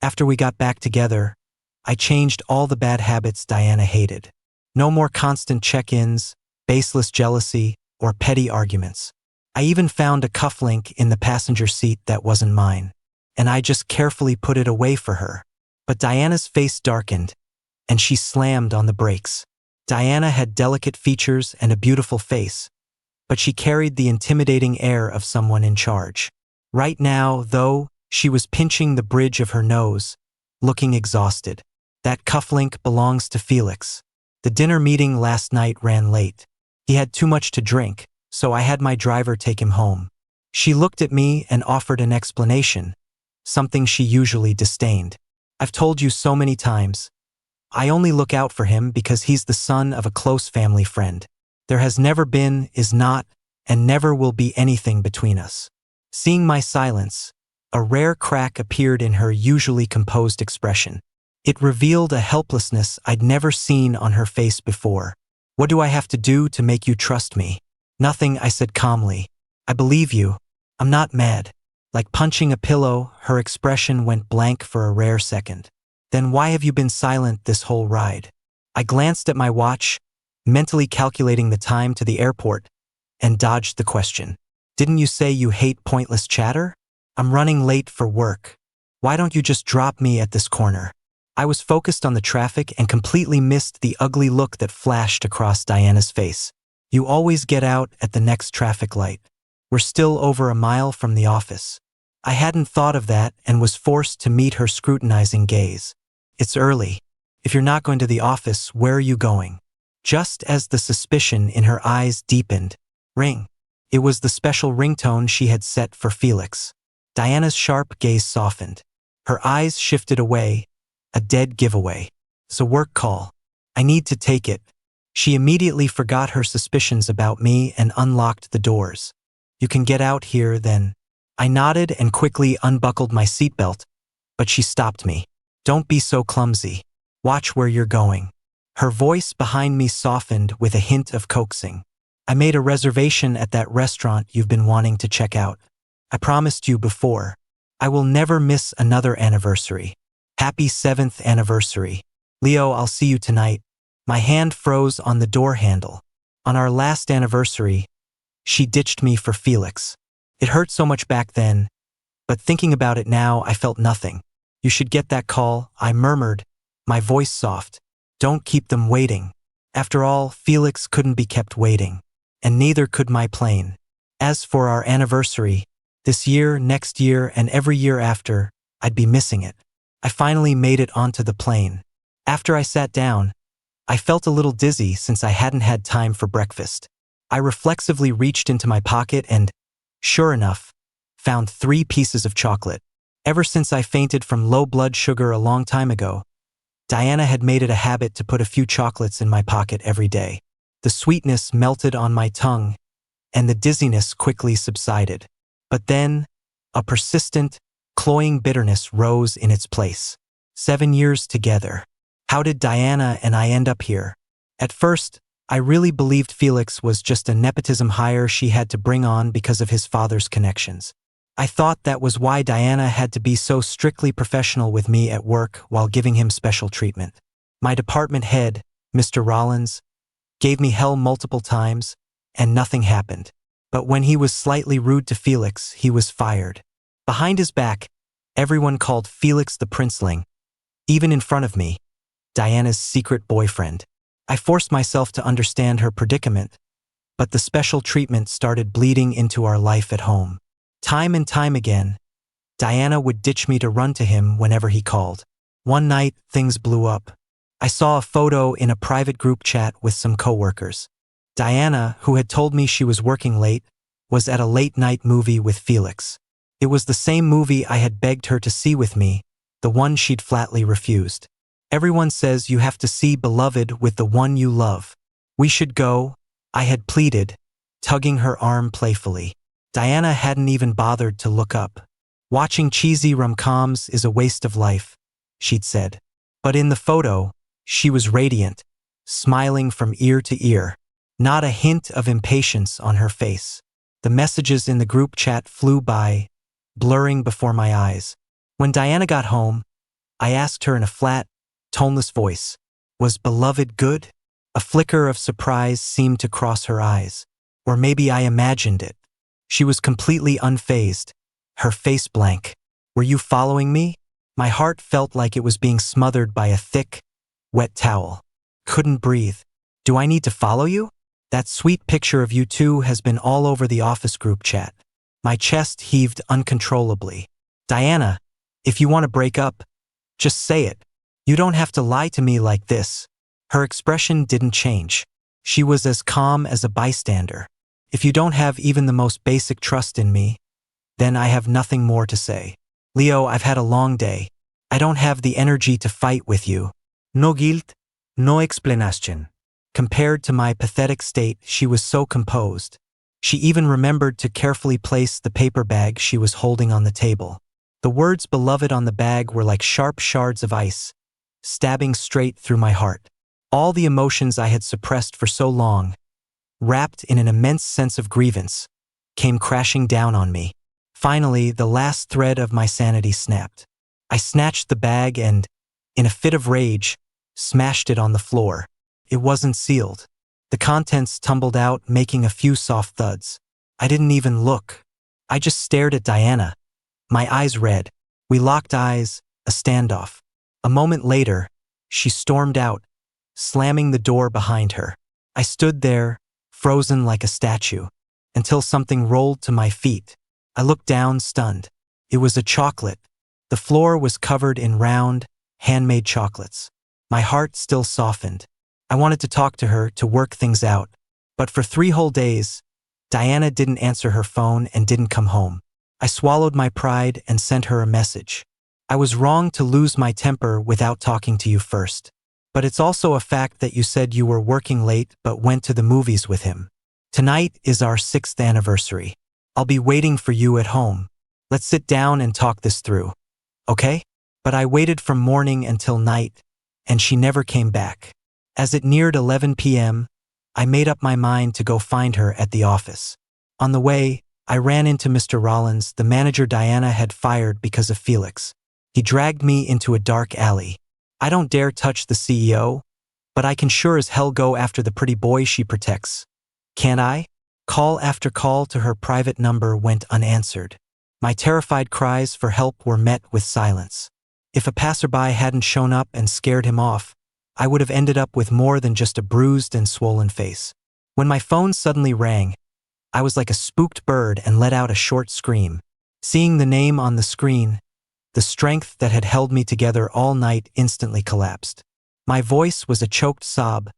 After we got back together, I changed all the bad habits Diana hated. No more constant check-ins, baseless jealousy, or petty arguments. I even found a cufflink in the passenger seat that wasn't mine, and I just carefully put it away for her. But Diana's face darkened, and she slammed on the brakes. Diana had delicate features and a beautiful face, but she carried the intimidating air of someone in charge. Right now, though, she was pinching the bridge of her nose, looking exhausted. That cufflink belongs to Felix. The dinner meeting last night ran late. He had too much to drink, so I had my driver take him home. She looked at me and offered an explanation, something she usually disdained. I've told you so many times. I only look out for him because he's the son of a close family friend. There has never been, is not, and never will be anything between us. Seeing my silence, a rare crack appeared in her usually composed expression. It revealed a helplessness I'd never seen on her face before. What do I have to do to make you trust me? Nothing, I said calmly. I believe you. I'm not mad. Like punching a pillow, her expression went blank for a rare second. Then why have you been silent this whole ride? I glanced at my watch, mentally calculating the time to the airport, and dodged the question. Didn't you say you hate pointless chatter? I'm running late for work. Why don't you just drop me at this corner? I was focused on the traffic and completely missed the ugly look that flashed across Diana's face. You always get out at the next traffic light. We're still over a mile from the office. I hadn't thought of that and was forced to meet her scrutinizing gaze. It's early. If you're not going to the office, where are you going? Just as the suspicion in her eyes deepened, ring. It was the special ringtone she had set for Felix. Diana's sharp gaze softened. Her eyes shifted away, a dead giveaway. It's a work call. I need to take it. She immediately forgot her suspicions about me and unlocked the doors. You can get out here, then. I nodded and quickly unbuckled my seatbelt, but she stopped me. Don't be so clumsy. Watch where you're going. Her voice behind me softened with a hint of coaxing. I made a reservation at that restaurant you've been wanting to check out. I promised you before. I will never miss another anniversary. Happy 7th anniversary. Leo, I'll see you tonight. My hand froze on the door handle. On our last anniversary, she ditched me for Felix. It hurt so much back then, but thinking about it now, I felt nothing. You should get that call, I murmured, my voice soft. Don't keep them waiting. After all, Felix couldn't be kept waiting, and neither could my plane. As for our anniversary, this year, next year, and every year after, I'd be missing it. I finally made it onto the plane. After I sat down, I felt a little dizzy since I hadn't had time for breakfast. I reflexively reached into my pocket and, sure enough, found 3 pieces of chocolate. Ever since I fainted from low blood sugar a long time ago, Diana had made it a habit to put a few chocolates in my pocket every day. The sweetness melted on my tongue, and the dizziness quickly subsided. But then, a persistent, cloying bitterness rose in its place. 7 years together. How did Diana and I end up here? At first, I really believed Felix was just a nepotism hire she had to bring on because of his father's connections. I thought that was why Diana had to be so strictly professional with me at work while giving him special treatment. My department head, Mr. Rollins, gave me hell multiple times, and nothing happened. But when he was slightly rude to Felix, he was fired. Behind his back, everyone called Felix the princeling, even in front of me, Diana's secret boyfriend. I forced myself to understand her predicament, but the special treatment started bleeding into our life at home. Time and time again, Diana would ditch me to run to him whenever he called. One night, things blew up. I saw a photo in a private group chat with some coworkers. Diana, who had told me she was working late, was at a late-night movie with Felix. It was the same movie I had begged her to see with me, the one she'd flatly refused. Everyone says you have to see Beloved with the one you love. We should go, I had pleaded, tugging her arm playfully. Diana hadn't even bothered to look up. Watching cheesy rom-coms is a waste of life, she'd said. But in the photo, she was radiant, smiling from ear to ear, not a hint of impatience on her face. The messages in the group chat flew by, blurring before my eyes. When Diana got home, I asked her in a flat, toneless voice. Was beloved good? A flicker of surprise seemed to cross her eyes. Or maybe I imagined it. She was completely unfazed, her face blank. Were you following me? My heart felt like it was being smothered by a thick, wet towel. Couldn't breathe. Do I need to follow you? That sweet picture of you two has been all over the office group chat. My chest heaved uncontrollably. Diana, if you want to break up, just say it. You don't have to lie to me like this. Her expression didn't change. She was as calm as a bystander. If you don't have even the most basic trust in me, then I have nothing more to say. Leo, I've had a long day. I don't have the energy to fight with you. No guilt, no explanation. Compared to my pathetic state, she was so composed. She even remembered to carefully place the paper bag she was holding on the table. The words beloved on the bag were like sharp shards of ice, stabbing straight through my heart. All the emotions I had suppressed for so long, wrapped in an immense sense of grievance, came crashing down on me. Finally, the last thread of my sanity snapped. I snatched the bag and, in a fit of rage, smashed it on the floor. It wasn't sealed. The contents tumbled out, making a few soft thuds. I didn't even look. I just stared at Diana, my eyes red. We locked eyes, a standoff. A moment later, she stormed out, slamming the door behind her. I stood there, frozen like a statue, until something rolled to my feet. I looked down, stunned. It was a chocolate. The floor was covered in round, handmade chocolates. My heart still softened. I wanted to talk to her, to work things out. But for 3 whole days, Diana didn't answer her phone and didn't come home. I swallowed my pride and sent her a message. I was wrong to lose my temper without talking to you first. But it's also a fact that you said you were working late but went to the movies with him. Tonight is our 6th anniversary. I'll be waiting for you at home. Let's sit down and talk this through. Okay? But I waited from morning until night, and she never came back. As it neared 11 p.m., I made up my mind to go find her at the office. On the way, I ran into Mr. Rollins, the manager Diana had fired because of Felix. He dragged me into a dark alley. I don't dare touch the CEO, but I can sure as hell go after the pretty boy she protects. Can't I? Call after call to her private number went unanswered. My terrified cries for help were met with silence. If a passerby hadn't shown up and scared him off, I would have ended up with more than just a bruised and swollen face. When my phone suddenly rang, I was like a spooked bird and let out a short scream. Seeing the name on the screen, the strength that had held me together all night instantly collapsed. My voice was a choked sob,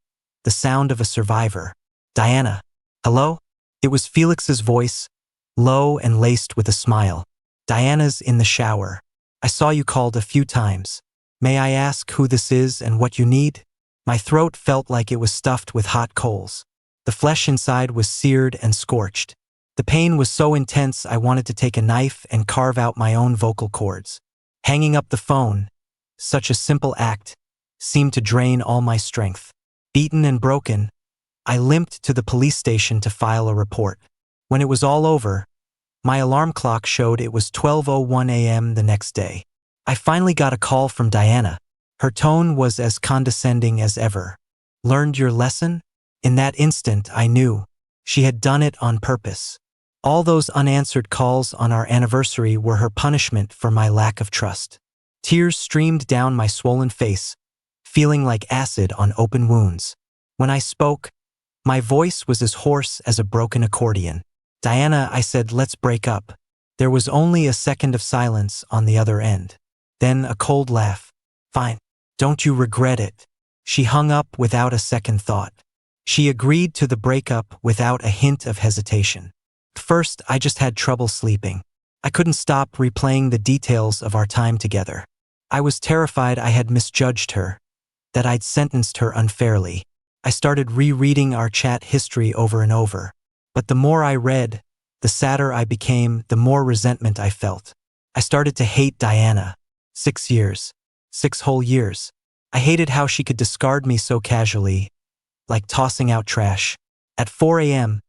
the sound of a survivor. Diana, hello? It was Felix's voice, low and laced with a smile. Diana's in the shower. I saw you called a few times. May I ask who this is and what you need? My throat felt like it was stuffed with hot coals. The flesh inside was seared and scorched. The pain was so intense I wanted to take a knife and carve out my own vocal cords. Hanging up the phone, such a simple act, seemed to drain all my strength. Beaten and broken, I limped to the police station to file a report. When it was all over, my alarm clock showed it was 12:01 a.m. the next day. I finally got a call from Diana. Her tone was as condescending as ever. Learned your lesson? In that instant, I knew. She had done it on purpose. All those unanswered calls on our anniversary were her punishment for my lack of trust. Tears streamed down my swollen face, feeling like acid on open wounds. When I spoke, my voice was as hoarse as a broken accordion. Diana, I said, let's break up. There was only a second of silence on the other end. Then a cold laugh. Fine. Don't you regret it? She hung up without a second thought. She agreed to the breakup without a hint of hesitation. First, I just had trouble sleeping. I couldn't stop replaying the details of our time together. I was terrified I had misjudged her, that I'd sentenced her unfairly. I started rereading our chat history over and over. But the more I read, the sadder I became, the more resentment I felt. I started to hate Diana. 6 years. 6 whole years. I hated how she could discard me so casually, like tossing out trash. At 4 a.m.,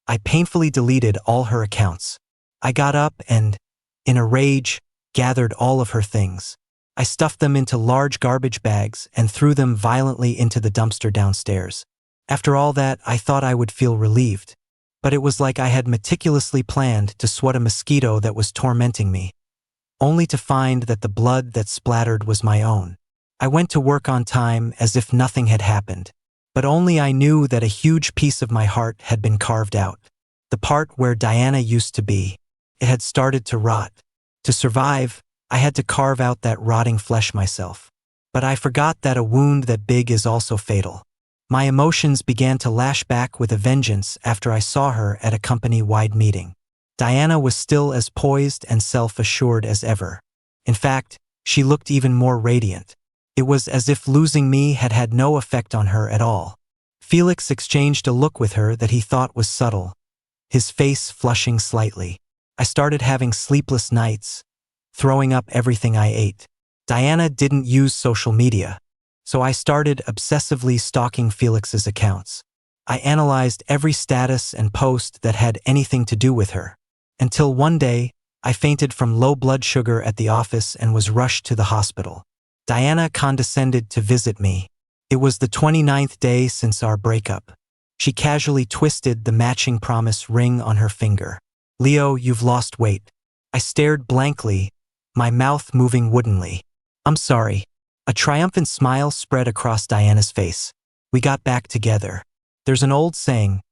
I painfully deleted all her accounts. I got up and, in a rage, gathered all of her things. I stuffed them into large garbage bags and threw them violently into the dumpster downstairs. After all that, I thought I would feel relieved. But it was like I had meticulously planned to swat a mosquito that was tormenting me, only to find that the blood that splattered was my own. I went to work on time as if nothing had happened, but only I knew that a huge piece of my heart had been carved out. The part where Diana used to be. It had started to rot. To survive, I had to carve out that rotting flesh myself. But I forgot that a wound that big is also fatal. My emotions began to lash back with a vengeance after I saw her at a company-wide meeting. Diana was still as poised and self-assured as ever. In fact, she looked even more radiant. It was as if losing me had had no effect on her at all. Felix exchanged a look with her that he thought was subtle, his face flushing slightly. I started having sleepless nights, throwing up everything I ate. Diana didn't use social media, so I started obsessively stalking Felix's accounts. I analyzed every status and post that had anything to do with her. Until one day, I fainted from low blood sugar at the office and was rushed to the hospital. Diana condescended to visit me. It was the 29th day since our breakup. She casually twisted the matching promise ring on her finger. "Leo, you've lost weight." I stared blankly, my mouth moving woodenly. "I'm sorry." A triumphant smile spread across Diana's face. "We got back together. There's an old saying,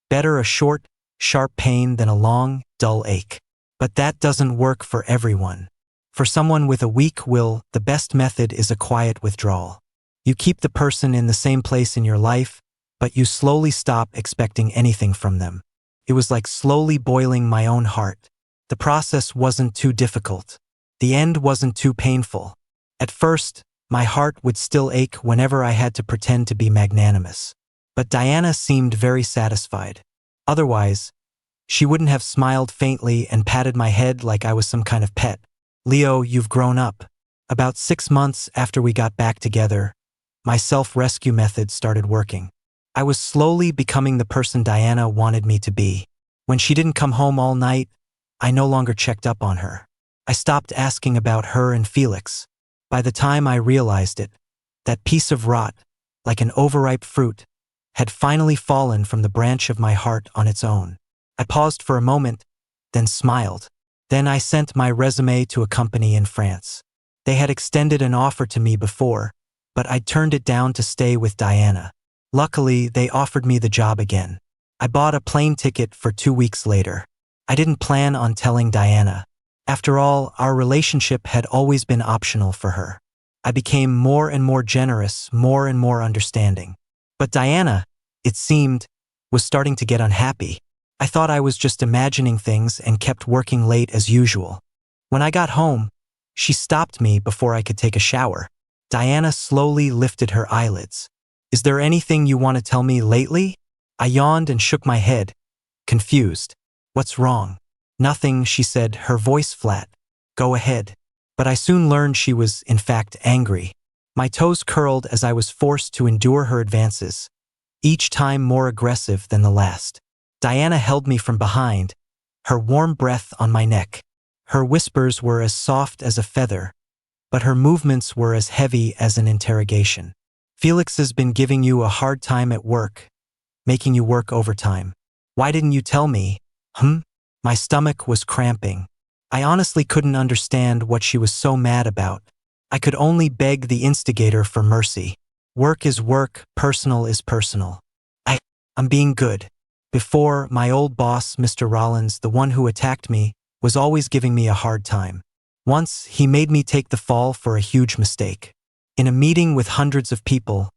better a short, sharp pain than a long, dull ache. But that doesn't work for everyone. For someone with a weak will, the best method is a quiet withdrawal. You keep the person in the same place in your life, but you slowly stop expecting anything from them." It was like slowly boiling my own heart. The process wasn't too difficult. The end wasn't too painful. At first, my heart would still ache whenever I had to pretend to be magnanimous. But Diana seemed very satisfied. Otherwise, she wouldn't have smiled faintly and patted my head like I was some kind of pet. "Leo, you've grown up." About 6 months after we got back together, my self-rescue method started working. I was slowly becoming the person Diana wanted me to be. When she didn't come home all night, I no longer checked up on her. I stopped asking about her and Felix. By the time I realized it, that piece of rot, like an overripe fruit, had finally fallen from the branch of my heart on its own. I paused for a moment, then smiled. Then I sent my resume to a company in France. They had extended an offer to me before, but I'd turned it down to stay with Diana. Luckily, they offered me the job again. I bought a plane ticket for 2 weeks later. I didn't plan on telling Diana. After all, our relationship had always been optional for her. I became more and more generous, more and more understanding. But Diana, it seemed, was starting to get unhappy. I thought I was just imagining things and kept working late as usual. When I got home, she stopped me before I could take a shower. Diana slowly lifted her eyelids. "Is there anything you want to tell me lately?" I yawned and shook my head, confused. "What's wrong?" "Nothing," she said, her voice flat. "Go ahead." But I soon learned she was, in fact, angry. My toes curled as I was forced to endure her advances, each time more aggressive than the last. Diana held me from behind, her warm breath on my neck. Her whispers were as soft as a feather, but her movements were as heavy as an interrogation. "Felix has been giving you a hard time at work, making you work overtime. Why didn't you tell me?" My stomach was cramping. I honestly couldn't understand what she was so mad about. I could only beg the instigator for mercy. Work is work, personal is personal. I'm being good. Before, my old boss, Mr. Rollins, the one who attacked me, was always giving me a hard time. Once, he made me take the fall for a huge mistake. In a meeting with hundreds of people,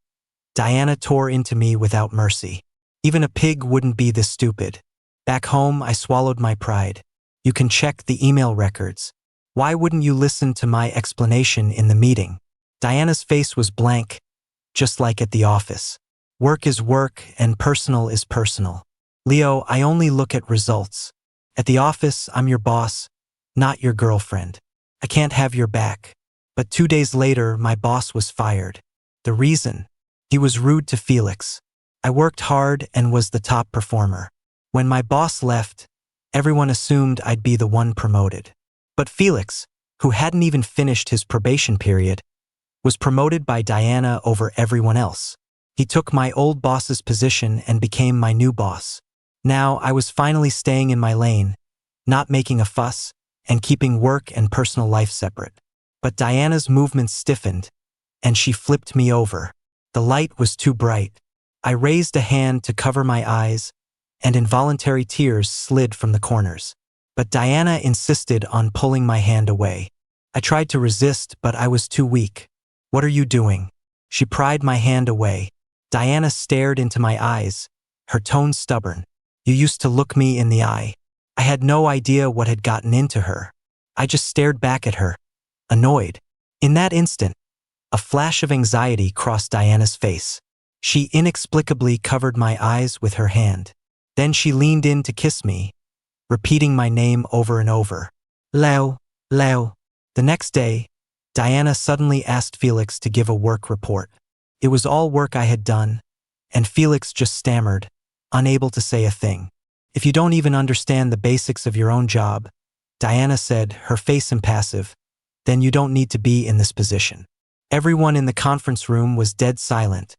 Diana tore into me without mercy. Even a pig wouldn't be this stupid. Back home, I swallowed my pride. "You can check the email records. Why wouldn't you listen to my explanation in the meeting?" Diana's face was blank, just like at the office. "Work is work and personal is personal. Leo, I only look at results. At the office, I'm your boss, not your girlfriend. I can't have your back." But 2 days later, my boss was fired. The reason? He was rude to Felix. I worked hard and was the top performer. When my boss left, everyone assumed I'd be the one promoted. But Felix, who hadn't even finished his probation period, was promoted by Diana over everyone else. He took my old boss's position and became my new boss. Now I was finally staying in my lane, not making a fuss, and keeping work and personal life separate. But Diana's movements stiffened, and she flipped me over. The light was too bright. I raised a hand to cover my eyes, and involuntary tears slid from the corners. But Diana insisted on pulling my hand away. I tried to resist, but I was too weak. "What are you doing?" She pried my hand away. Diana stared into my eyes, her tone stubborn. "You used to look me in the eye." I had no idea what had gotten into her. I just stared back at her, annoyed. In that instant, a flash of anxiety crossed Diana's face. She inexplicably covered my eyes with her hand. Then she leaned in to kiss me, repeating my name over and over. "Leo, Leo." The next day, Diana suddenly asked Felix to give a work report. It was all work I had done, and Felix just stammered, unable to say a thing. "If you don't even understand the basics of your own job," Diana said, her face impassive, "then you don't need to be in this position." Everyone in the conference room was dead silent,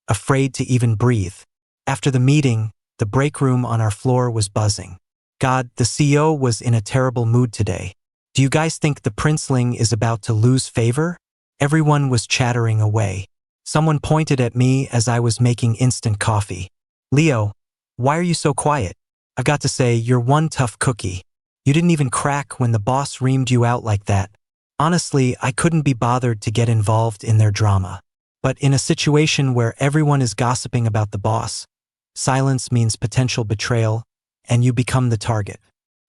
afraid to even breathe. After the meeting, the break room on our floor was buzzing. "God, the CEO was in a terrible mood today. Do you guys think the princeling is about to lose favor?" Everyone was chattering away. Someone pointed at me as I was making instant coffee. "Leo, why are you so quiet? I've got to say, you're one tough cookie. You didn't even crack when the boss reamed you out like that." Honestly, I couldn't be bothered to get involved in their drama. But in a situation where everyone is gossiping about the boss, silence means potential betrayal, and you become the target.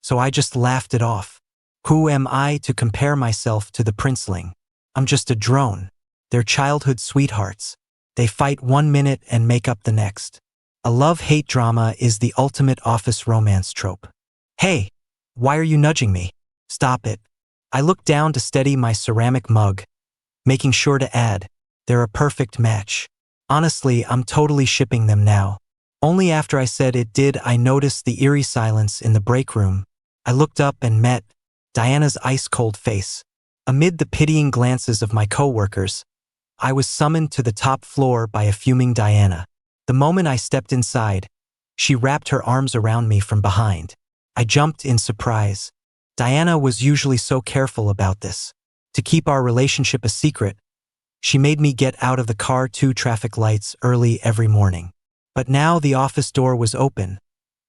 So I just laughed it off. Who am I to compare myself to the princeling? I'm just a drone. They're childhood sweethearts. They fight 1 minute and make up the next. A love-hate drama is the ultimate office romance trope. "Hey, why are you nudging me? Stop it." I looked down to steady my ceramic mug, making sure to add, "They're a perfect match." Honestly, I'm totally shipping them now. Only after I said it did I notice the eerie silence in the break room. I looked up and met Diana's ice-cold face. Amid the pitying glances of my coworkers, I was summoned to the top floor by a fuming Diana. The moment I stepped inside, she wrapped her arms around me from behind. I jumped in surprise. Diana was usually so careful about this. To keep our relationship a secret, she made me get out of the car 2 traffic lights early every morning. But now the office door was open,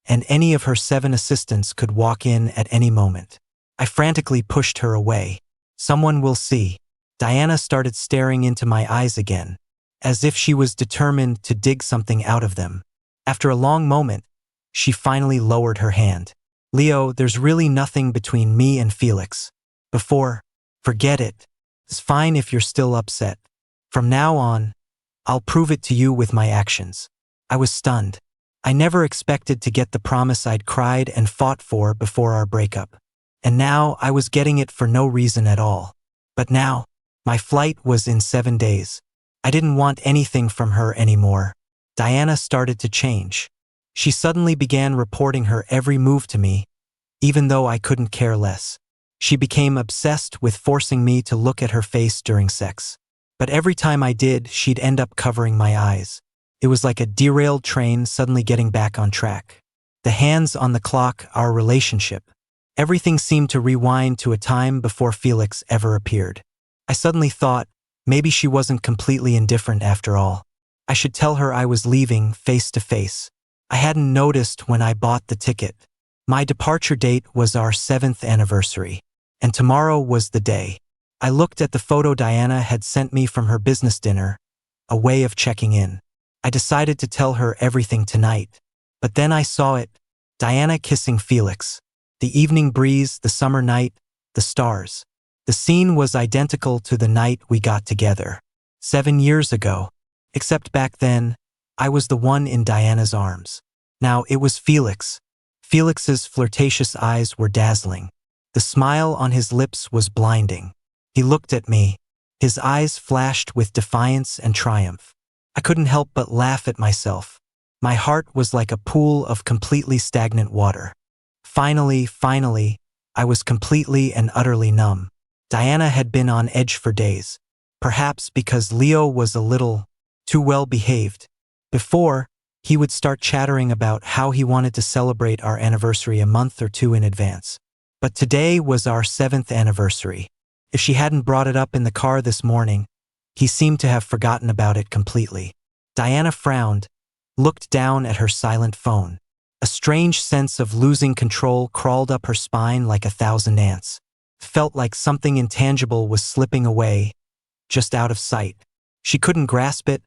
and any of her 7 assistants could walk in at any moment. I frantically pushed her away. "Someone will see." Diana started staring into my eyes again, as if she was determined to dig something out of them. After a long moment, she finally lowered her hand. "Leo, there's really nothing between me and Felix. Forget it. It's fine if you're still upset. From now on, I'll prove it to you with my actions." I was stunned. I never expected to get the promise I'd cried and fought for before our breakup. And now I was getting it for no reason at all. But now, my flight was in 7 days. I didn't want anything from her anymore. Diana started to change. She suddenly began reporting her every move to me, even though I couldn't care less. She became obsessed with forcing me to look at her face during sex. But every time I did, she'd end up covering my eyes. It was like a derailed train suddenly getting back on track. The hands on the clock, our relationship. Everything seemed to rewind to a time before Felix ever appeared. I suddenly thought, maybe she wasn't completely indifferent after all. I should tell her I was leaving face to face. I hadn't noticed when I bought the ticket. My departure date was our 7th anniversary, and tomorrow was the day. I looked at the photo Diana had sent me from her business dinner, a way of checking in. I decided to tell her everything tonight. But then I saw it, Diana kissing Felix. The evening breeze, the summer night, the stars. The scene was identical to the night we got together. 7 years ago. Except back then, I was the one in Diana's arms. Now it was Felix. Felix's flirtatious eyes were dazzling. The smile on his lips was blinding. He looked at me. His eyes flashed with defiance and triumph. I couldn't help but laugh at myself. My heart was like a pool of completely stagnant water. Finally, I was completely and utterly numb. Diana had been on edge for days, perhaps because Leo was a little too well behaved. Before, he would start chattering about how he wanted to celebrate our anniversary a month or two in advance. But today was our 7th anniversary. If she hadn't brought it up in the car this morning, he seemed to have forgotten about it completely. Diana frowned, looked down at her silent phone. A strange sense of losing control crawled up her spine like 1,000 ants. Felt like something intangible was slipping away, just out of sight. She couldn't grasp it,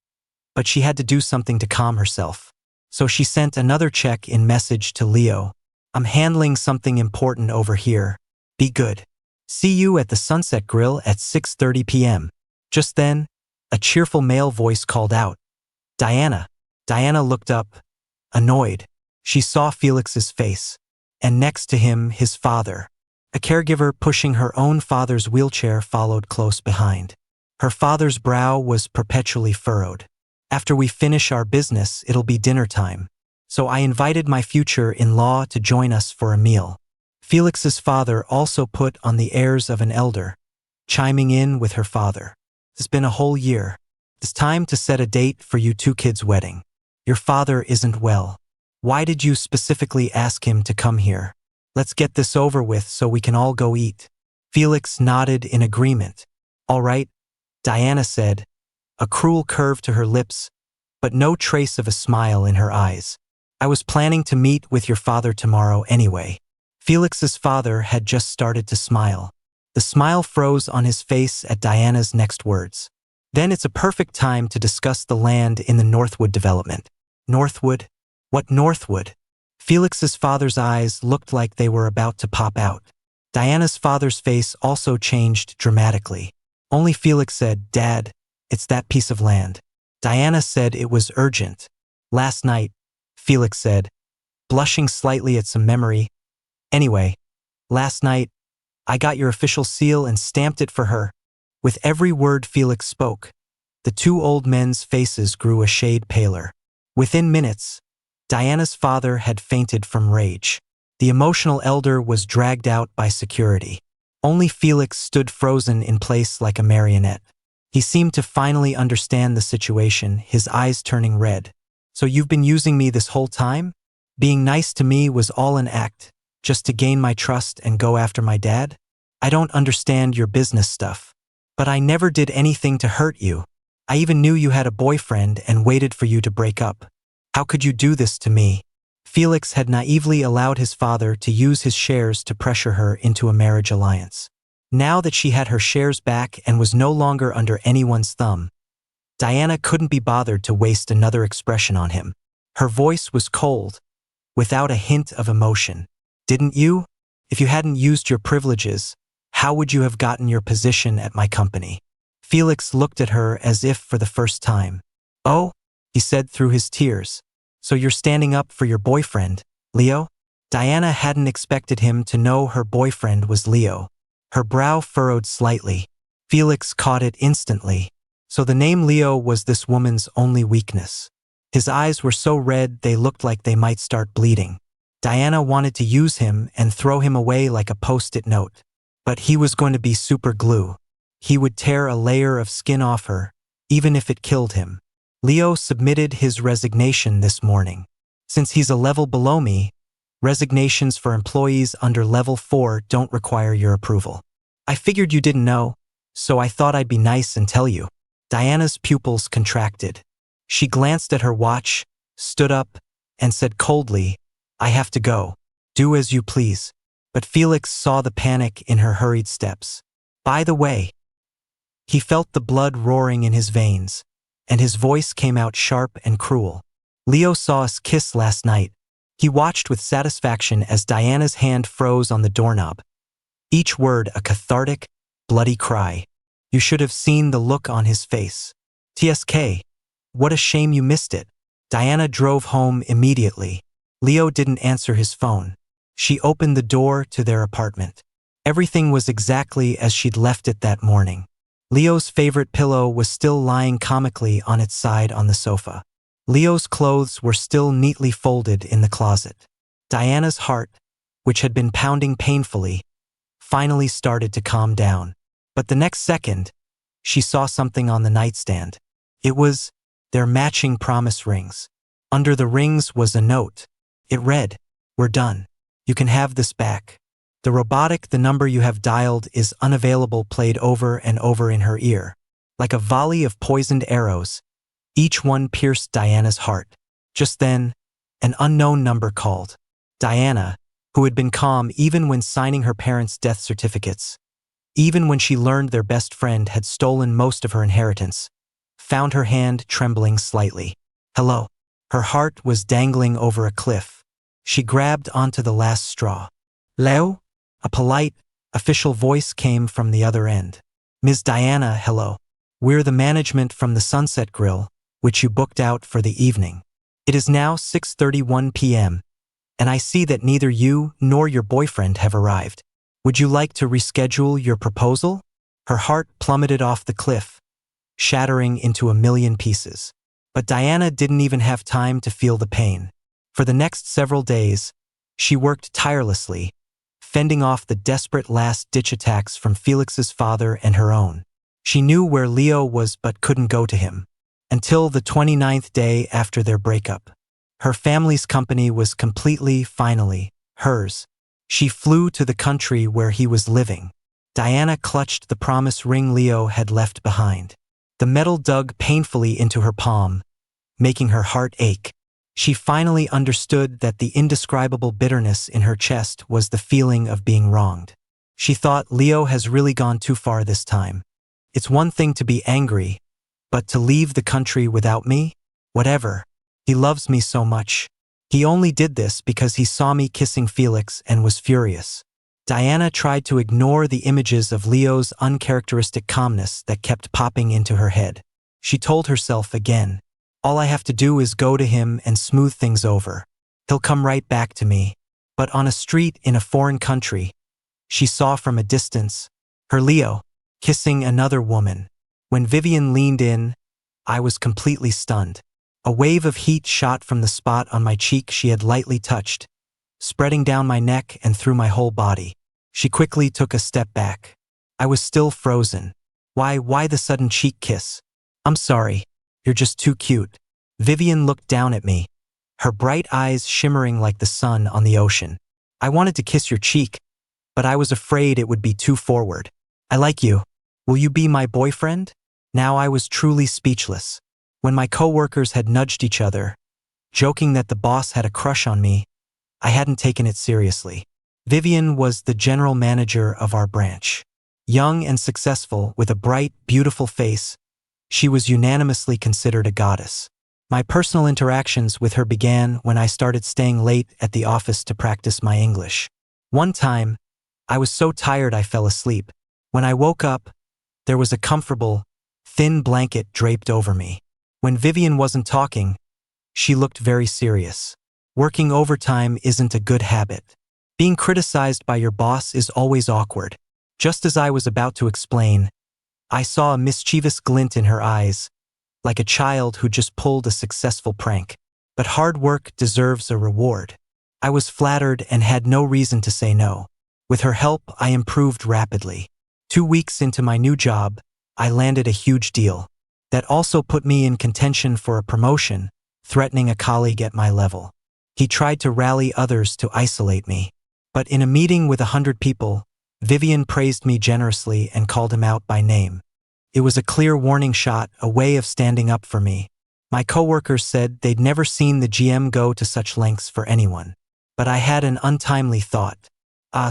but she had to do something to calm herself. So she sent another check-in message to Leo. I'm handling something important over here. Be good. See you at the Sunset Grill at 6:30 p.m. Just then, a cheerful male voice called out, Diana. Diana looked up, annoyed. She saw Felix's face, and next to him, his father. A caregiver pushing her own father's wheelchair followed close behind. Her father's brow was perpetually furrowed. After we finish our business, it'll be dinner time. So I invited my future-in-law to join us for a meal. Felix's father also put on the airs of an elder, chiming in with her father. It's been a whole year. It's time to set a date for you two kids' wedding. Your father isn't well. Why did you specifically ask him to come here? Let's get this over with so we can all go eat. Felix nodded in agreement. All right, Diana said, a cruel curve to her lips, but no trace of a smile in her eyes. I was planning to meet with your father tomorrow anyway. Felix's father had just started to smile. The smile froze on his face at Diana's next words. Then it's a perfect time to discuss the land in the Northwood development. Northwood? What Northwood? Felix's father's eyes looked like they were about to pop out. Diana's father's face also changed dramatically. Only Felix said, Dad, it's that piece of land. Diana said it was urgent. Last night, Felix said, blushing slightly at some memory. Anyway, last night, I got your official seal and stamped it for her. With every word Felix spoke, the two old men's faces grew a shade paler. Within minutes, Diana's father had fainted from rage. The emotional elder was dragged out by security. Only Felix stood frozen in place like a marionette. He seemed to finally understand the situation, his eyes turning red. So you've been using me this whole time? Being nice to me was all an act, just to gain my trust and go after my dad? I don't understand your business stuff. But I never did anything to hurt you. I even knew you had a boyfriend and waited for you to break up. How could you do this to me? Felix had naively allowed his father to use his shares to pressure her into a marriage alliance. Now that she had her shares back and was no longer under anyone's thumb, Diana couldn't be bothered to waste another expression on him. Her voice was cold, without a hint of emotion. Didn't you? If you hadn't used your privileges, how would you have gotten your position at my company? Felix looked at her as if for the first time. Oh, he said through his tears. So you're standing up for your boyfriend, Leo? Diana hadn't expected him to know her boyfriend was Leo. Her brow furrowed slightly. Felix caught it instantly. So the name Leo was this woman's only weakness. His eyes were so red they looked like they might start bleeding. Diana wanted to use him and throw him away like a post-it note. But he was going to be super glue. He would tear a layer of skin off her, even if it killed him. Leo submitted his resignation this morning. Since he's a level below me, resignations for employees under level 4 don't require your approval. I figured you didn't know, so I thought I'd be nice and tell you. Diana's pupils contracted. She glanced at her watch, stood up, and said coldly, I have to go. Do as you please. But Felix saw the panic in her hurried steps. By the way, he felt the blood roaring in his veins, and his voice came out sharp and cruel. Leo saw us kiss last night. He watched with satisfaction as Diana's hand froze on the doorknob. Each word a cathartic, bloody cry. You should have seen the look on his face. TSK, what a shame you missed it. Diana drove home immediately. Leo didn't answer his phone. She opened the door to their apartment. Everything was exactly as she'd left it that morning. Leo's favorite pillow was still lying comically on its side on the sofa. Leo's clothes were still neatly folded in the closet. Diana's heart, which had been pounding painfully, finally started to calm down. But the next second, she saw something on the nightstand. It was their matching promise rings. Under the rings was a note. It read, "We're done. You can have this back." The number you have dialed is unavailable played over and over in her ear. Like a volley of poisoned arrows, each one pierced Diana's heart. Just then, an unknown number called. Diana, who had been calm even when signing her parents' death certificates, even when she learned their best friend had stolen most of her inheritance, found her hand trembling slightly. Hello. Her heart was dangling over a cliff. She grabbed onto the last straw. Leo? A polite, official voice came from the other end. "Ms. Diana, hello. We're the management from the Sunset Grill, which you booked out for the evening. It is now 6:31 p.m., and I see that neither you nor your boyfriend have arrived. Would you like to reschedule your proposal?" Her heart plummeted off the cliff, shattering into a million pieces. But Diana didn't even have time to feel the pain. For the next several days, she worked tirelessly, fending off the desperate last-ditch attacks from Felix's father and her own. She knew where Leo was but couldn't go to him. Until the 29th day after their breakup. Her family's company was completely, finally, hers. She flew to the country where he was living. Diana clutched the promise ring Leo had left behind. The metal dug painfully into her palm, making her heart ache. She finally understood that the indescribable bitterness in her chest was the feeling of being wronged. She thought, Leo has really gone too far this time. It's one thing to be angry, but to leave the country without me? Whatever. He loves me so much. He only did this because he saw me kissing Felix and was furious. Diana tried to ignore the images of Leo's uncharacteristic calmness that kept popping into her head. She told herself again, all I have to do is go to him and smooth things over. He'll come right back to me. But on a street in a foreign country, she saw from a distance her Leo kissing another woman. When Vivian leaned in, I was completely stunned. A wave of heat shot from the spot on my cheek she had lightly touched, spreading down my neck and through my whole body. She quickly took a step back. I was still frozen. Why the sudden cheek kiss? I'm sorry. You're just too cute. Vivian looked down at me, her bright eyes shimmering like the sun on the ocean. I wanted to kiss your cheek, but I was afraid it would be too forward. I like you. Will you be my boyfriend? Now I was truly speechless. When my coworkers had nudged each other, joking that the boss had a crush on me, I hadn't taken it seriously. Vivian was the general manager of our branch. Young and successful, with a bright, beautiful face, she was unanimously considered a goddess. My personal interactions with her began when I started staying late at the office to practice my English. One time, I was so tired I fell asleep. When I woke up, there was a comfortable, thin blanket draped over me. When Vivian wasn't talking, she looked very serious. Working overtime isn't a good habit. Being criticized by your boss is always awkward. Just as I was about to explain, I saw a mischievous glint in her eyes, like a child who just pulled a successful prank. But hard work deserves a reward. I was flattered and had no reason to say no. With her help, I improved rapidly. 2 weeks into my new job, I landed a huge deal. That also put me in contention for a promotion, threatening a colleague at my level. He tried to rally others to isolate me. But in a meeting with 100 people, Vivian praised me generously and called him out by name. It was a clear warning shot, a way of standing up for me. My coworkers said they'd never seen the GM go to such lengths for anyone. But I had an untimely thought.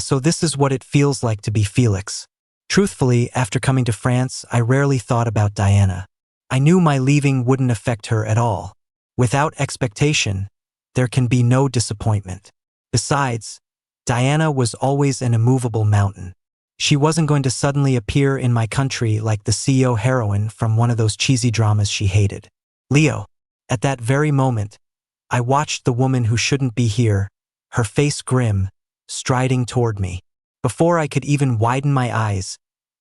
So this is what it feels like to be Felix. Truthfully, after coming to France, I rarely thought about Diana. I knew my leaving wouldn't affect her at all. Without expectation, there can be no disappointment. Besides, Diana was always an immovable mountain. She wasn't going to suddenly appear in my country like the CEO heroine from one of those cheesy dramas she hated. Leo. At that very moment, I watched the woman who shouldn't be here, her face grim, striding toward me. Before I could even widen my eyes,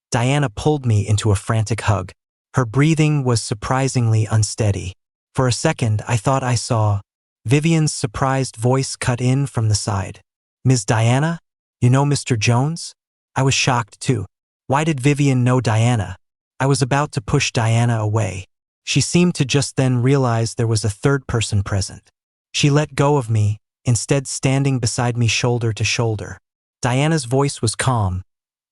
Diana pulled me into a frantic hug. Her breathing was surprisingly unsteady. For a second, I thought I saw Vivian's surprised voice cut in from the side. Ms. Diana? You know Mr. Jones? I was shocked too. Why did Vivian know Diana? I was about to push Diana away. She seemed to just then realize there was a third person present. She let go of me, instead standing beside me shoulder to shoulder. Diana's voice was calm,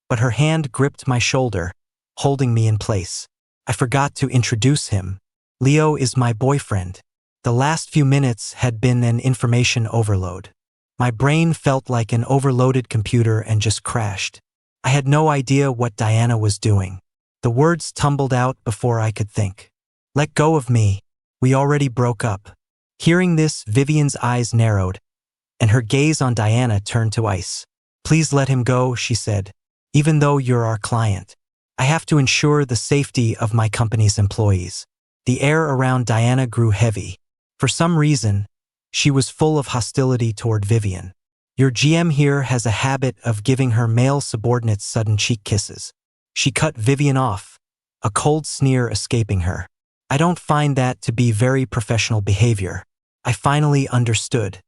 but her hand gripped my shoulder, holding me in place. I forgot to introduce him. Leo is my boyfriend. The last few minutes had been an information overload. My brain felt like an overloaded computer and just crashed. I had no idea what Diana was doing. The words tumbled out before I could think. Let go of me. We already broke up. Hearing this, Vivian's eyes narrowed, and her gaze on Diana turned to ice. Please let him go, she said. Even though you're our client, I have to ensure the safety of my company's employees. The air around Diana grew heavy. For some reason, she was full of hostility toward Vivian. Your GM here has a habit of giving her male subordinates sudden cheek kisses. She cut Vivian off, a cold sneer escaping her. I don't find that to be very professional behavior. I finally understood.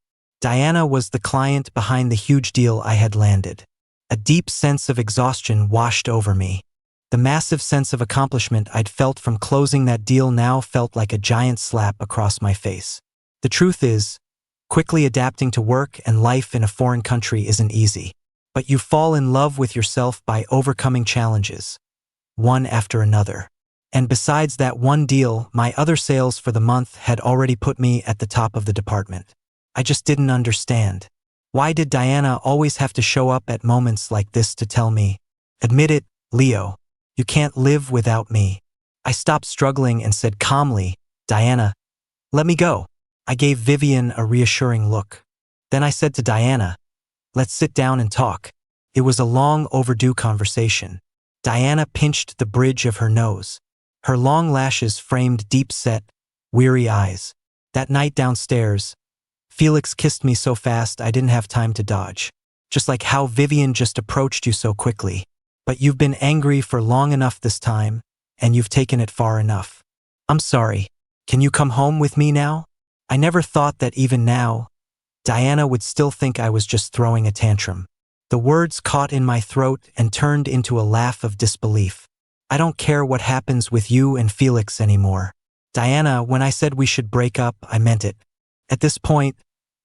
Diana was the client behind the huge deal I had landed. A deep sense of exhaustion washed over me. The massive sense of accomplishment I'd felt from closing that deal now felt like a giant slap across my face. The truth is, quickly adapting to work and life in a foreign country isn't easy. But you fall in love with yourself by overcoming challenges, one after another. And besides that one deal, my other sales for the month had already put me at the top of the department. I just didn't understand. Why did Diana always have to show up at moments like this to tell me, admit it, Leo, you can't live without me? I stopped struggling and said calmly, Diana, let me go. I gave Vivian a reassuring look. Then I said to Diana, let's sit down and talk. It was a long overdue conversation. Diana pinched the bridge of her nose. Her long lashes framed deep-set, weary eyes. That night downstairs, Felix kissed me so fast I didn't have time to dodge. Just like how Vivian just approached you so quickly. But you've been angry for long enough this time, and you've taken it far enough. I'm sorry. Can you come home with me now? I never thought that even now, Diana would still think I was just throwing a tantrum. The words caught in my throat and turned into a laugh of disbelief. I don't care what happens with you and Felix anymore. Diana, when I said we should break up, I meant it. At this point,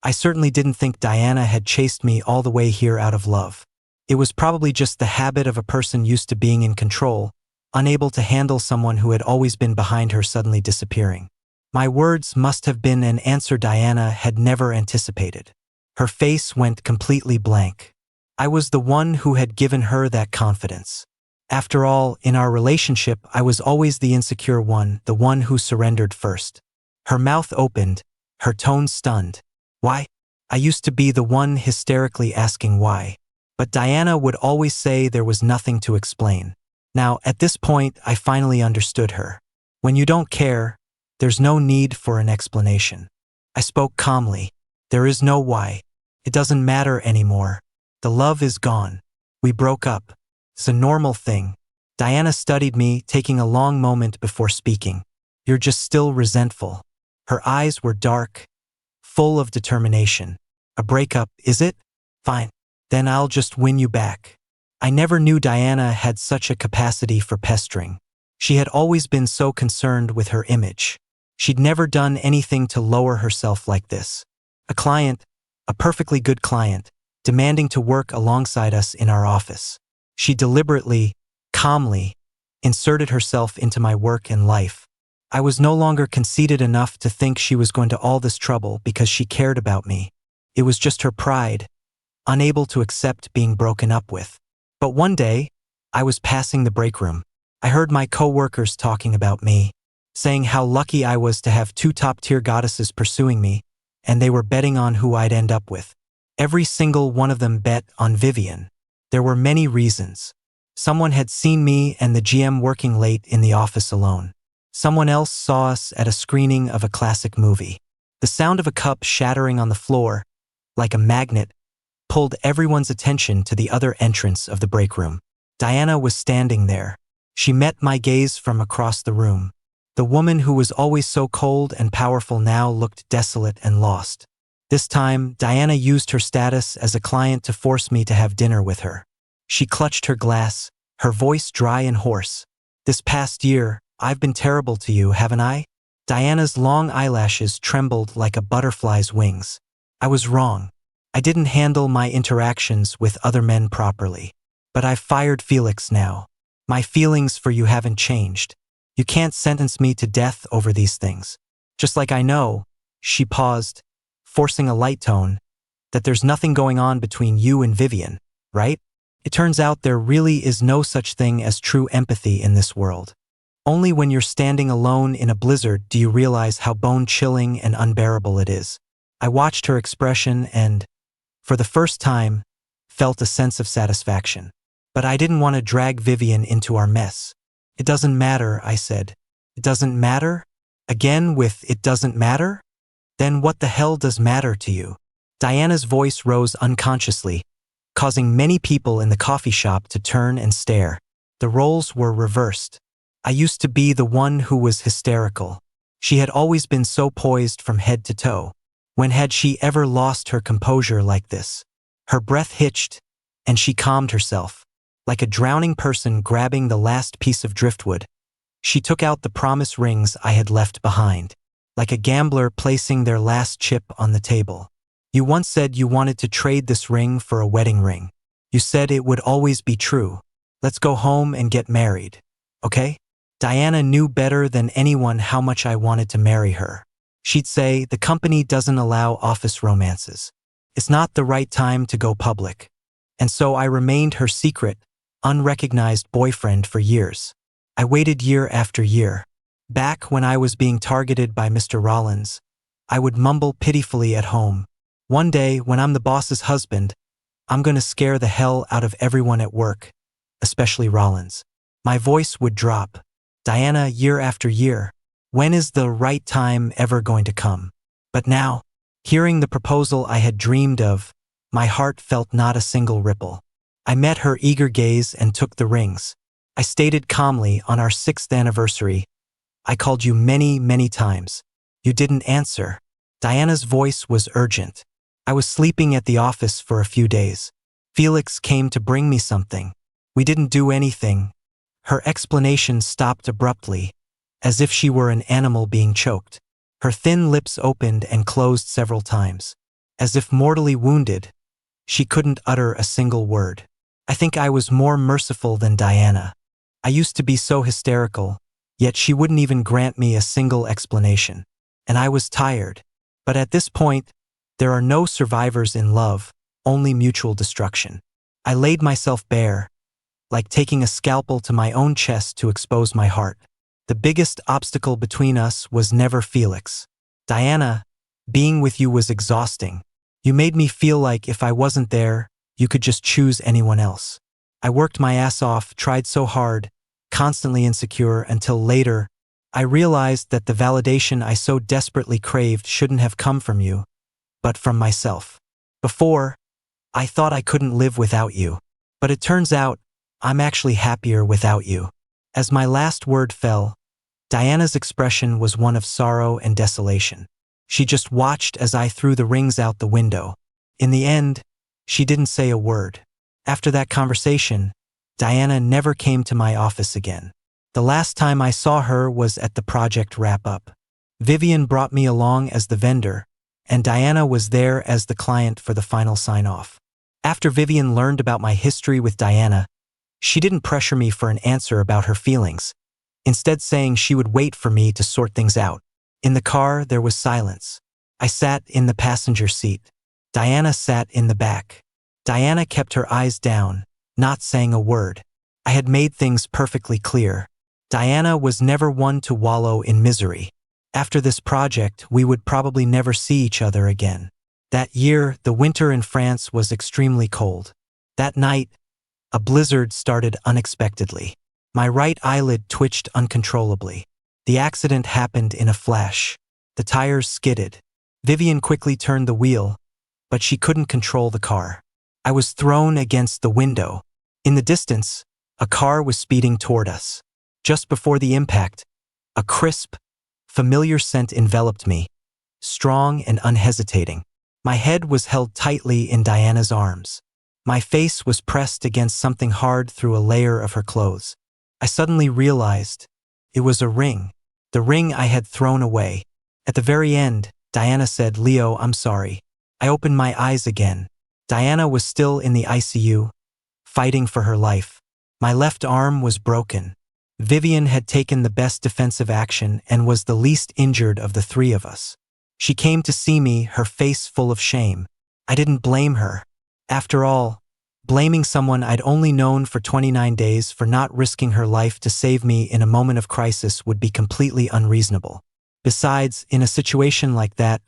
I certainly didn't think Diana had chased me all the way here out of love. It was probably just the habit of a person used to being in control, unable to handle someone who had always been behind her suddenly disappearing. My words must have been an answer Diana had never anticipated. Her face went completely blank. I was the one who had given her that confidence. After all, in our relationship, I was always the insecure one, the one who surrendered first. Her mouth opened, her tone stunned. Why? I used to be the one hysterically asking why. But Diana would always say there was nothing to explain. Now, at this point, I finally understood her. When you don't care, there's no need for an explanation. I spoke calmly. There is no why. It doesn't matter anymore. The love is gone. We broke up. It's a normal thing. Diana studied me, taking a long moment before speaking. You're just still resentful. Her eyes were dark, full of determination. A breakup, is it? Fine. Then I'll just win you back. I never knew Diana had such a capacity for pestering. She had always been so concerned with her image. She'd never done anything to lower herself like this. A client, a perfectly good client, demanding to work alongside us in our office. She deliberately, calmly, inserted herself into my work and life. I was no longer conceited enough to think she was going to all this trouble because she cared about me. It was just her pride, unable to accept being broken up with. But one day, I was passing the break room. I heard my co-workers talking about me, saying how lucky I was to have two top-tier goddesses pursuing me, and they were betting on who I'd end up with. Every single one of them bet on Vivian. There were many reasons. Someone had seen me and the GM working late in the office alone. Someone else saw us at a screening of a classic movie. The sound of a cup shattering on the floor, like a magnet, pulled everyone's attention to the other entrance of the break room. Diana was standing there. She met my gaze from across the room. The woman who was always so cold and powerful now looked desolate and lost. This time, Diana used her status as a client to force me to have dinner with her. She clutched her glass, her voice dry and hoarse. This past year, I've been terrible to you, haven't I? Diana's long eyelashes trembled like a butterfly's wings. I was wrong. I didn't handle my interactions with other men properly. But I've fired Felix now. My feelings for you haven't changed. You can't sentence me to death over these things. Just like I know, she paused, forcing a light tone, that there's nothing going on between you and Vivian, right? It turns out there really is no such thing as true empathy in this world. Only when you're standing alone in a blizzard do you realize how bone-chilling and unbearable it is. I watched her expression and, for the first time, felt a sense of satisfaction. But I didn't want to drag Vivian into our mess. It doesn't matter, I said. It doesn't matter? Again with it doesn't matter? Then what the hell does matter to you? Diana's voice rose unconsciously, causing many people in the coffee shop to turn and stare. The roles were reversed. I used to be the one who was hysterical. She had always been so poised from head to toe. When had she ever lost her composure like this? Her breath hitched, and she calmed herself. Like a drowning person grabbing the last piece of driftwood, she took out the promise rings I had left behind. Like a gambler placing their last chip on the table. You once said you wanted to trade this ring for a wedding ring. You said it would always be true. Let's go home and get married, okay? Diana knew better than anyone how much I wanted to marry her. She'd say, the company doesn't allow office romances. It's not the right time to go public. And so I remained her secret, unrecognized boyfriend for years. I waited year after year. Back when I was being targeted by Mr. Rollins, I would mumble pitifully at home. One day, when I'm the boss's husband, I'm gonna scare the hell out of everyone at work, especially Rollins. My voice would drop. Diana, year after year, when is the right time ever going to come? But now, hearing the proposal I had dreamed of, my heart felt not a single ripple. I met her eager gaze and took the rings. I stated calmly, on our 6th anniversary, I called you many, many times. You didn't answer. Diana's voice was urgent. I was sleeping at the office for a few days. Felix came to bring me something. We didn't do anything. Her explanation stopped abruptly, as if she were an animal being choked. Her thin lips opened and closed several times. As if mortally wounded, she couldn't utter a single word. I think I was more merciful than Diana. I used to be so hysterical, yet she wouldn't even grant me a single explanation. And I was tired. But at this point, there are no survivors in love, only mutual destruction. I laid myself bare, like taking a scalpel to my own chest to expose my heart. The biggest obstacle between us was never Felix. Diana, being with you was exhausting. You made me feel like if I wasn't there, you could just choose anyone else. I worked my ass off, tried so hard, constantly insecure, until later, I realized that the validation I so desperately craved shouldn't have come from you, but from myself. Before, I thought I couldn't live without you. But it turns out, I'm actually happier without you. As my last word fell, Diana's expression was one of sorrow and desolation. She just watched as I threw the rings out the window. In the end, she didn't say a word. After that conversation, Diana never came to my office again. The last time I saw her was at the project wrap-up. Vivian brought me along as the vendor, and Diana was there as the client for the final sign-off. After Vivian learned about my history with Diana, she didn't pressure me for an answer about her feelings, instead saying she would wait for me to sort things out. In the car, there was silence. I sat in the passenger seat. Diana sat in the back. Diana kept her eyes down, not saying a word. I had made things perfectly clear. Diana was never one to wallow in misery. After this project, we would probably never see each other again. That year, the winter in France was extremely cold. That night, a blizzard started unexpectedly. My right eyelid twitched uncontrollably. The accident happened in a flash. The tires skidded. Vivian quickly turned the wheel, but she couldn't control the car. I was thrown against the window. In the distance, a car was speeding toward us. Just before the impact, a crisp, familiar scent enveloped me, strong and unhesitating. My head was held tightly in Diana's arms. My face was pressed against something hard through a layer of her clothes. I suddenly realized it was a ring, the ring I had thrown away. At the very end, Diana said, "Leo, I'm sorry." I opened my eyes again. Diana was still in the ICU, fighting for her life. My left arm was broken. Vivian had taken the best defensive action and was the least injured of the three of us. She came to see me, her face full of shame. I didn't blame her. After all, blaming someone I'd only known for 29 days for not risking her life to save me in a moment of crisis would be completely unreasonable. Besides, in a situation like that,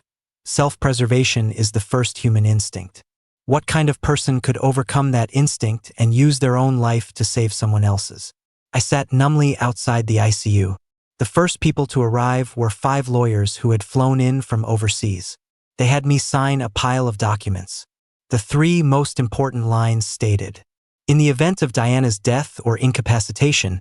self-preservation is the first human instinct. What kind of person could overcome that instinct and use their own life to save someone else's? I sat numbly outside the ICU. The first people to arrive were 5 lawyers who had flown in from overseas. They had me sign a pile of documents. The 3 most important lines stated, in the event of Diana's death or incapacitation,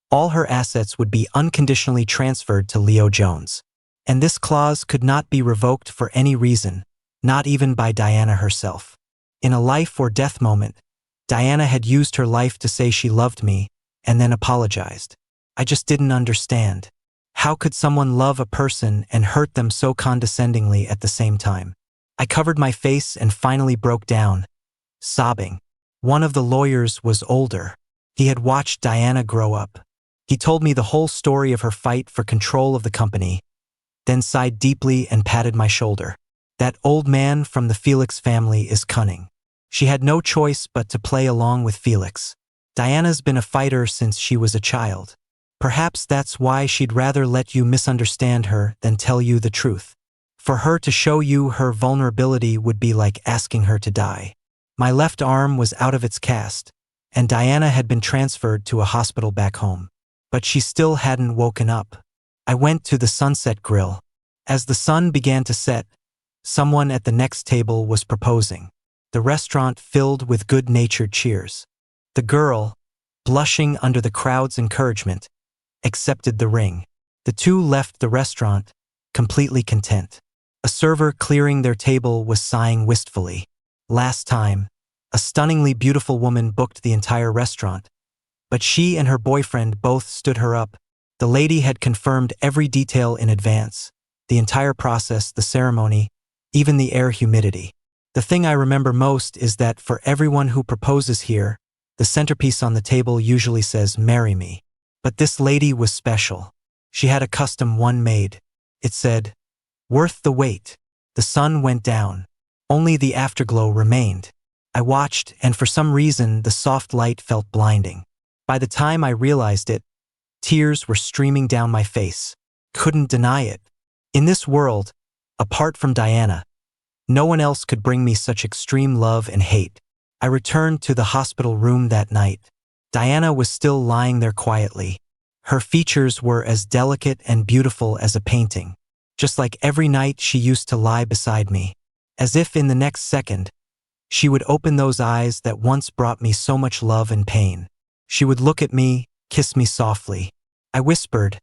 all her assets would be unconditionally transferred to Leo Jones. And this clause could not be revoked for any reason, not even by Diana herself. In a life or death moment, Diana had used her life to say she loved me and then apologized. I just didn't understand. How could someone love a person and hurt them so condescendingly at the same time? I covered my face and finally broke down, sobbing. One of the lawyers was older. He had watched Diana grow up. He told me the whole story of her fight for control of the company, then sighed deeply and patted my shoulder. That old man from the Felix family is cunning. She had no choice but to play along with Felix. Diana's been a fighter since she was a child. Perhaps that's why she'd rather let you misunderstand her than tell you the truth. For her to show you her vulnerability would be like asking her to die. My left arm was out of its cast, and Diana had been transferred to a hospital back home. But she still hadn't woken up. I went to the Sunset Grill. As the sun began to set, someone at the next table was proposing. The restaurant filled with good-natured cheers. The girl, blushing under the crowd's encouragement, accepted the ring. The 2 left the restaurant, completely content. A server clearing their table was sighing wistfully. Last time, a stunningly beautiful woman booked the entire restaurant, but she and her boyfriend both stood her up. The lady had confirmed every detail in advance, the entire process, the ceremony, even the air humidity. The thing I remember most is that for everyone who proposes here, the centerpiece on the table usually says, "Marry me." But this lady was special. She had a custom one made. It said, "Worth the wait." The sun went down. Only the afterglow remained. I watched, and for some reason, the soft light felt blinding. By the time I realized it, tears were streaming down my face. Couldn't deny it. In this world, apart from Diana, no one else could bring me such extreme love and hate. I returned to the hospital room that night. Diana was still lying there quietly. Her features were as delicate and beautiful as a painting. Just like every night she used to lie beside me. As if in the next second, she would open those eyes that once brought me so much love and pain. She would look at me, kiss me softly. I whispered,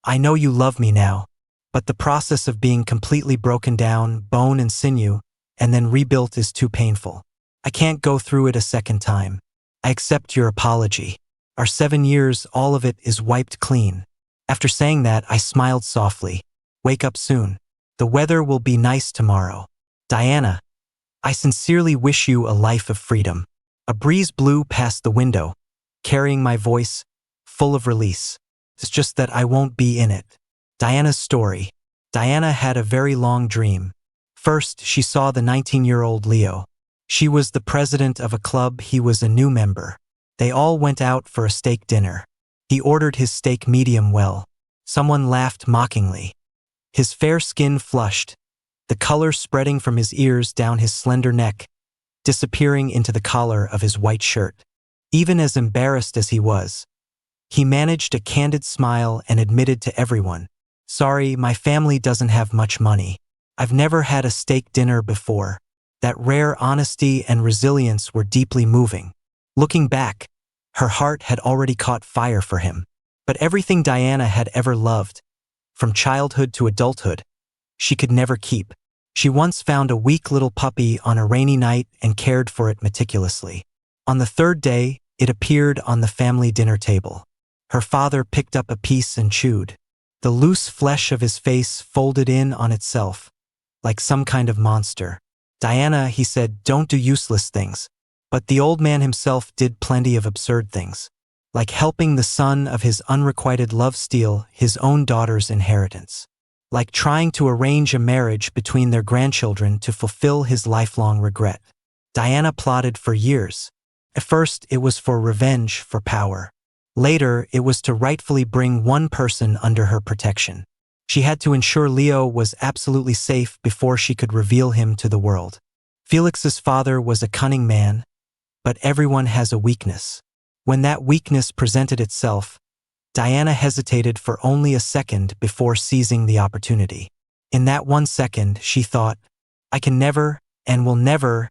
"I know you love me now." But the process of being completely broken down, bone and sinew, and then rebuilt is too painful. I can't go through it a second time. I accept your apology. Our 7 years, all of it is wiped clean. After saying that, I smiled softly. Wake up soon. The weather will be nice tomorrow. Diana, I sincerely wish you a life of freedom. A breeze blew past the window, carrying my voice, full of release. It's just that I won't be in it. Diana's story. Diana had a very long dream. First, she saw the 19-year-old Leo. She was the president of a club, he was a new member. They all went out for a steak dinner. He ordered his steak medium well. Someone laughed mockingly. His fair skin flushed, the color spreading from his ears down his slender neck, disappearing into the collar of his white shirt. Even as embarrassed as he was, he managed a candid smile and admitted to everyone, "Sorry, my family doesn't have much money. I've never had a steak dinner before." That rare honesty and resilience were deeply moving. Looking back, her heart had already caught fire for him. But everything Diana had ever loved, from childhood to adulthood, she could never keep. She once found a weak little puppy on a rainy night and cared for it meticulously. On the third day, it appeared on the family dinner table. Her father picked up a piece and chewed. The loose flesh of his face folded in on itself, like some kind of monster. "Diana," he said, "don't do useless things." But the old man himself did plenty of absurd things, like helping the son of his unrequited love steal his own daughter's inheritance, like trying to arrange a marriage between their grandchildren to fulfill his lifelong regret. Diana plotted for years. At first, it was for revenge, for power. Later, it was to rightfully bring one person under her protection. She had to ensure Leo was absolutely safe before she could reveal him to the world. Felix's father was a cunning man, but everyone has a weakness. When that weakness presented itself, Diana hesitated for only a second before seizing the opportunity. In that 1 second, she thought, "I can never, and will never,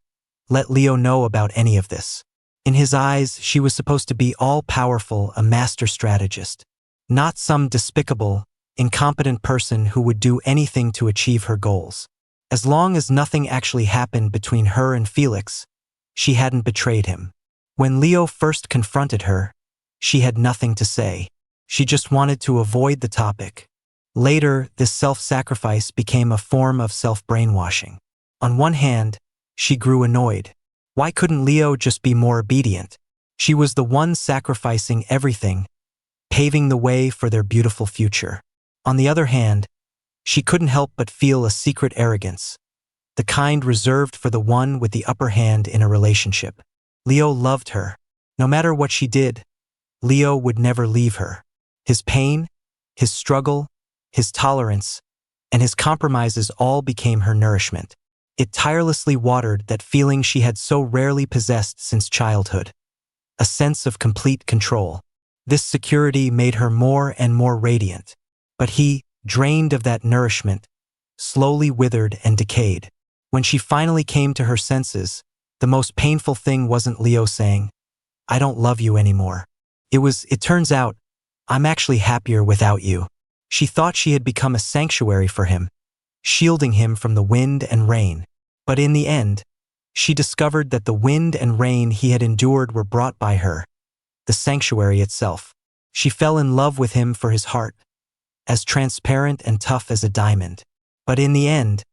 let Leo know about any of this." In his eyes, she was supposed to be all-powerful, a master strategist, not some despicable, incompetent person who would do anything to achieve her goals. As long as nothing actually happened between her and Felix, she hadn't betrayed him. When Leo first confronted her, she had nothing to say. She just wanted to avoid the topic. Later, this self-sacrifice became a form of self-brainwashing. On one hand, she grew annoyed. Why couldn't Leo just be more obedient? She was the one sacrificing everything, paving the way for their beautiful future. On the other hand, she couldn't help but feel a secret arrogance, the kind reserved for the one with the upper hand in a relationship. Leo loved her. No matter what she did, Leo would never leave her. His pain, his struggle, his tolerance, and his compromises all became her nourishment. It tirelessly watered that feeling she had so rarely possessed since childhood, a sense of complete control. This security made her more and more radiant. But he, drained of that nourishment, slowly withered and decayed. When she finally came to her senses, the most painful thing wasn't Leo saying, "I don't love you anymore." It turns out, "I'm actually happier without you." She thought she had become a sanctuary for him, shielding him from the wind and rain. But in the end, she discovered that the wind and rain he had endured were brought by her, the sanctuary itself. She fell in love with him for his heart, as transparent and tough as a diamond. But in the end,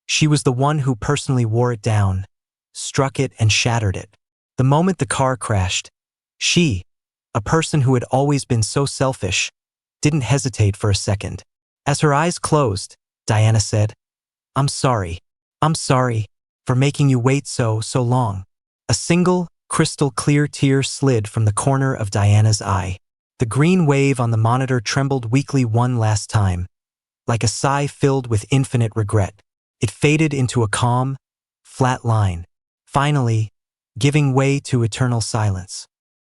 she was the one who personally wore it down, struck it and shattered it. The moment the car crashed, she, a person who had always been so selfish, didn't hesitate for a second. As her eyes closed, Diana said, I'm sorry for making you wait so long." A single, crystal-clear tear slid from the corner of Diana's eye. The green wave on the monitor trembled weakly one last time, like a sigh filled with infinite regret. It faded into a calm, flat line, finally giving way to eternal silence.